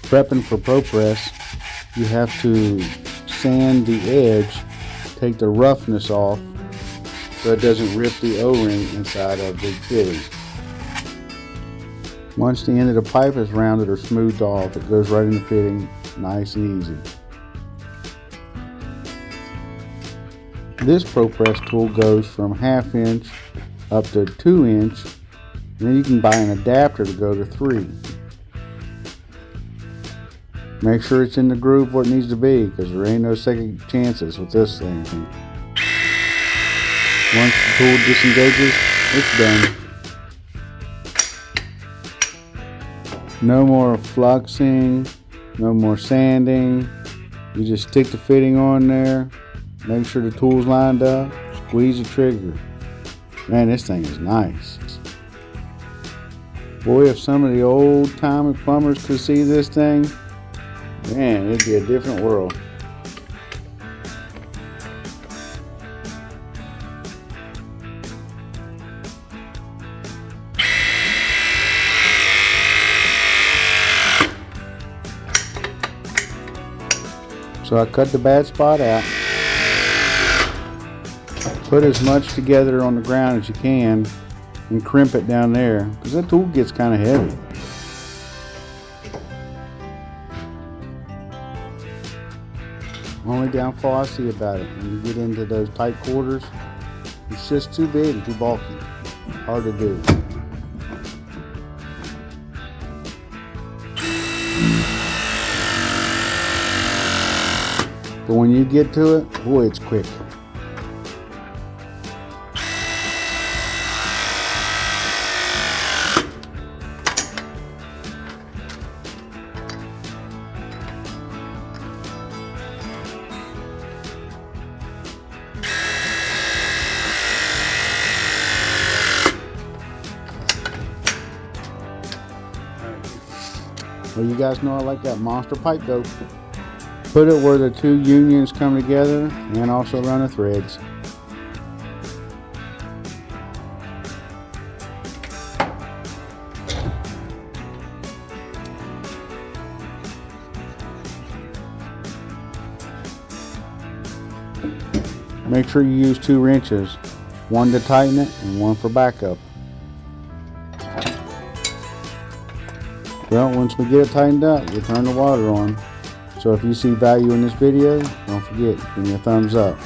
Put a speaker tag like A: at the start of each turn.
A: prepping for Propress, you have to sand the edge, take the roughness off so it doesn't rip the O-ring inside of the fitting. Once the end of the pipe is rounded or smoothed off, it goes right in the fitting, nice and easy. This Propress tool goes from 1/2 inch up to 2 inch, and then you can buy an adapter to go to 3. Make sure it's in the groove where it needs to be, because there ain't no second chances with this thing. Once the tool disengages, it's done. No more fluxing, no more sanding. You just stick the fitting on there, make sure the tool's lined up, squeeze the trigger. Man, this thing is nice. Boy, if some of the old-timey plumbers could see this thing, man, it'd be a different world. So I cut the bad spot out. Put as much together on the ground as you can and crimp it down there, because that tool gets kind of heavy. Only downfall I see about it, when you get into those tight quarters, it's just too big and too bulky. Hard to do. But when you get to it, boy, it's quick. Well, you guys know I like that monster pipe dope. Put it where the two unions come together and also run the threads. Make sure you use 2 wrenches, one to tighten it and one for backup. Well, once we get it tightened up, we'll turn the water on. So if you see value in this video, don't forget, give me a thumbs up.